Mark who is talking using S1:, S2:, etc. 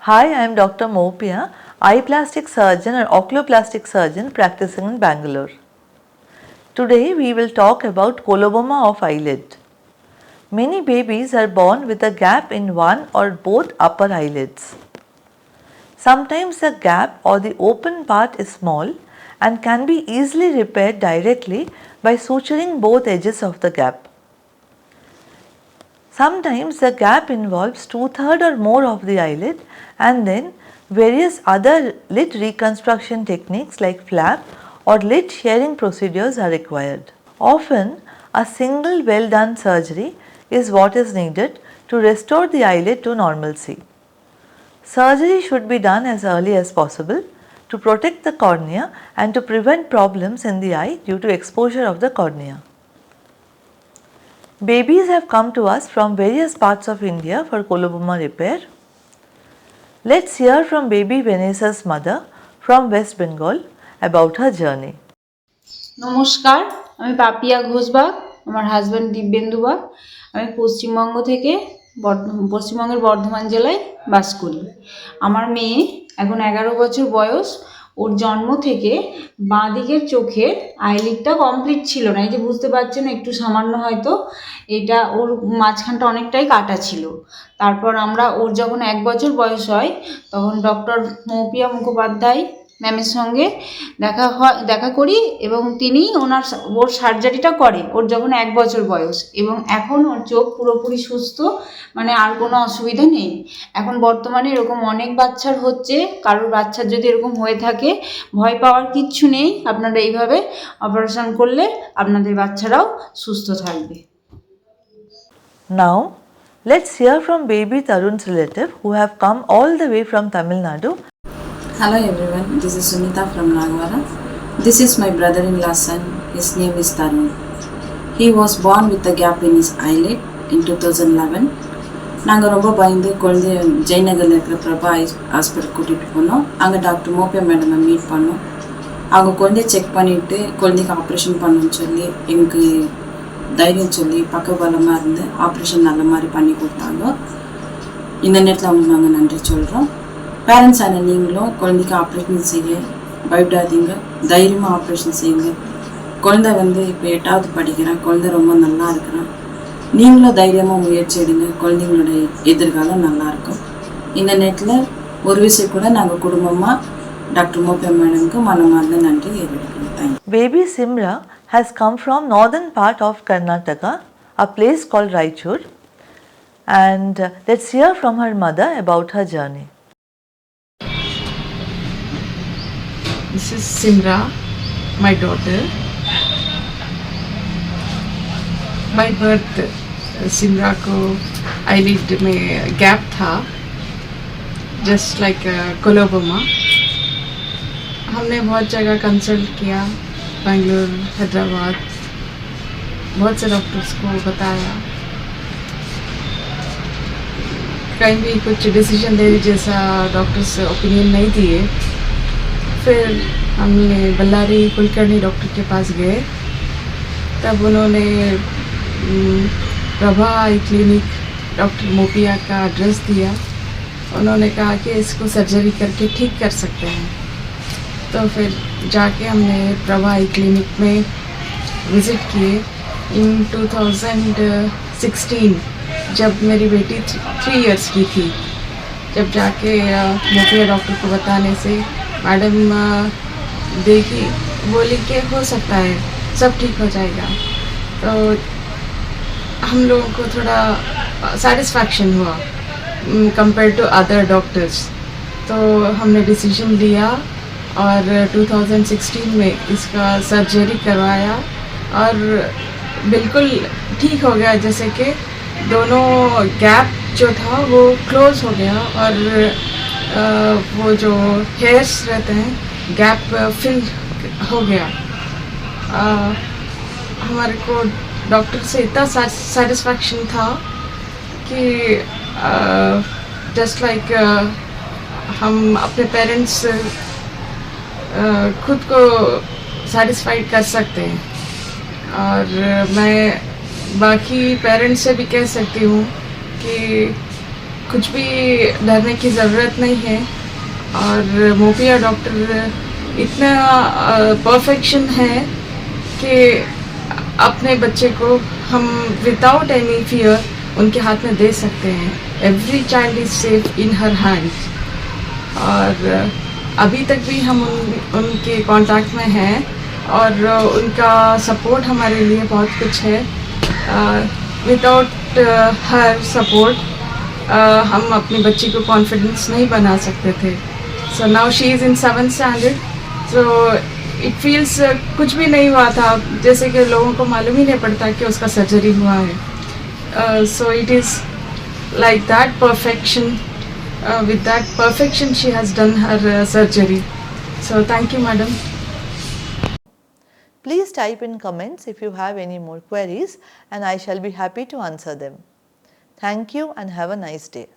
S1: Hi, I am Dr. Mopia, eye plastic surgeon or oculoplastic surgeon practicing in Bangalore. Today we will talk about coloboma of eyelid. Many babies are born with a gap in one or both upper eyelids. Sometimes the gap or the open part is small and can be easily repaired directly by suturing both edges of the gap. Sometimes the gap involves 2/3 or more of the eyelid, and then various other lid reconstruction techniques like flap or lid shearing procedures are required. Often a single well done surgery is what is needed to restore the eyelid to normalcy. Surgery should be done as early as possible to protect the cornea and to prevent problems in the eye due to exposure of the cornea. Babies have come to us from various parts of India for coloboma repair. Let's hear from baby Vanessa's mother from West Bengal about her journey.
S2: নমস্কার, আমি পাপিয়া ঘোষবাগ, আমার husband Dibyendu bug. আমি পশ্চিমবঙ্গের বর্ধমান জেলায় বাস করি। আমার মেয়ে এখন 11 বছর বয়স। ওর জন্ম থেকে বাঁ দিকের চোখের আইলিডটা কমপ্লিট ছিল না, এই যে বুঝতে পারছেন একটু সামান্য হয়তো এটা ওর মাঝখানটা অনেকটাই কাটা ছিল। তারপর আমরা ওর যখন 1 বছর বয়স হয় তখন ডক্টর মৌপিয়া মুখোপাধ্যায় ম্যামের সঙ্গে দেখা করি এবং তিনি ওর সার্জারিটা করে ওর যখন 1 বছর বয়স, এবং এখন ওর চোখ পুরোপুরি সুস্থ, মানে আর কোনো অসুবিধা নেই। এখন বর্তমানে এরকম অনেক বাচ্চার হচ্ছে, কারোর বাচ্চার যদি এরকম হয়ে থাকে ভয় পাওয়ার কিচ্ছু নেই, আপনারা এইভাবে অপারেশন করলে আপনাদের বাচ্চারাও সুস্থ থাকবে।
S1: Now let's hear from baby Tarun's relative who have come all the way from Tamil Nadu.
S3: Hello everyone, this is Sunita from Nagvara. This is my brother-in-law son. His name is Tarun. He was born with a gap in his eyelid in 2011. நாங்கள் ரொம்ப பயந்து குழந்தைய ஜெயநகரில் இருக்கிற Prabha hospital கூட்டிகிட்டு போனோம். அங்கே doctor மோப்பியா மேடமை meet பண்ணோம். அவங்க குழந்தைய செக் பண்ணிவிட்டு குழந்தைக்கு ஆப்ரேஷன் பண்ணணும்னு சொல்லி எனக்கு தைரியம் சொல்லி பக்கபலமாக இருந்து ஆப்ரேஷன் நல்ல மாதிரி பண்ணி கொடுத்தாங்க. இந்த நேரத்தில் அவங்களுக்கு நாங்கள் நன்றி சொல்கிறோம். பேரண்ட்ஸ் ஆன நீங்களும் குழந்தைக்கு ஆப்ரேஷன் செய்ய பயப்படாதீங்க, தைரியமாக ஆப்ரேஷன் செய்யுங்க. குழந்தை இப்போ 8வது படிக்கிறான், குழந்தை ரொம்ப நல்லா இருக்கிறான். நீங்களும் தைரியமாக முயற்சி எடுங்க, குழந்தைங்களோட எதிர்காலம் நல்லாயிருக்கும். இந்த நேரத்தில் ஒரு விஷயம் கூட நாங்கள் குடும்பமாக டாக்டர் மோப்பியா மேடமுக்கு மனமார்ந்த நன்றி தெரிவிக்கிறோம். Thank you.
S1: Baby Simra has come from northern part of Karnataka, a place called Raichur, and let's hear from her mother about her journey.
S4: This is Simra, my daughter. By birth Simra को eyelid में gap था, just like coloboma. हमने बहुत जगह consult किया, बेंगलोर, हैदराबाद, बहुत से doctors को बताया, कहीं भी कुछ डिसीजन लेने जैसा डॉक्टर्स ओपिनियन नहीं दिए। फिर हमने बल्लारी कुलकर्णी डॉक्टर के पास गए, तब उन्होंने प्रभा आई क्लिनिक डॉक्टर मोपिया का एड्रेस दिया। उन्होंने कहा कि इसको सर्जरी करके ठीक कर सकते हैं। तो फिर जाके हमने प्रभा आई क्लिनिक में विज़िट किए इन 2016, जब मेरी बेटी 3 इयर्स की थी। जब जाके मोपिया डॉक्टर को बताने से मैडम देखी, बोली कि हो सकता है सब ठीक हो जाएगा। तो हम लोगों को थोड़ा सेटिस्फैक्शन हुआ कंपेयर टू अदर डॉक्टर्स। तो हमने डिसीजन लिया और 2016 में इसका सर्जरी करवाया और बिल्कुल ठीक हो गया, जैसे कि दोनों गैप जो था वो क्लोज हो गया और वो जो हेयर्स रहते हैं गैप फिल हो गया। हमारे को डॉक्टर से इतना सेटिस्फैक्शन था कि जस्ट लाइक हम अपने पेरेंट्स खुद को सेटिस्फाइड कर सकते हैं। और मैं बाकी पेरेंट्स से भी कह सकती हूँ कि कुछ भी डरने की ज़रूरत नहीं है। और मोपिया डॉक्टर इतना परफेक्शन है कि अपने बच्चे को हम विदाउट एनी फियर उनके हाथ में दे सकते हैं। Every child is safe in her hands. और अभी तक भी हम उनके कांटेक्ट में हैं और उनका सपोर्ट हमारे लिए बहुत कुछ है। विदाउट हर सपोर्ट हम अपनी बच्ची को कॉन्फिडेंस नहीं बना सकते थे। So now she is in 7th standard. So it feels कुछ भी नहीं हुआ था, जैसे कि लोगों को मालूम ही नहीं पड़ता कि उसका सर्जरी हुआ है। So it is like that perfection, with that perfection she has done her surgery. So thank you, madam.
S1: Please type in comments if you have any more queries and I shall be happy to answer them. Thank you and have a nice day.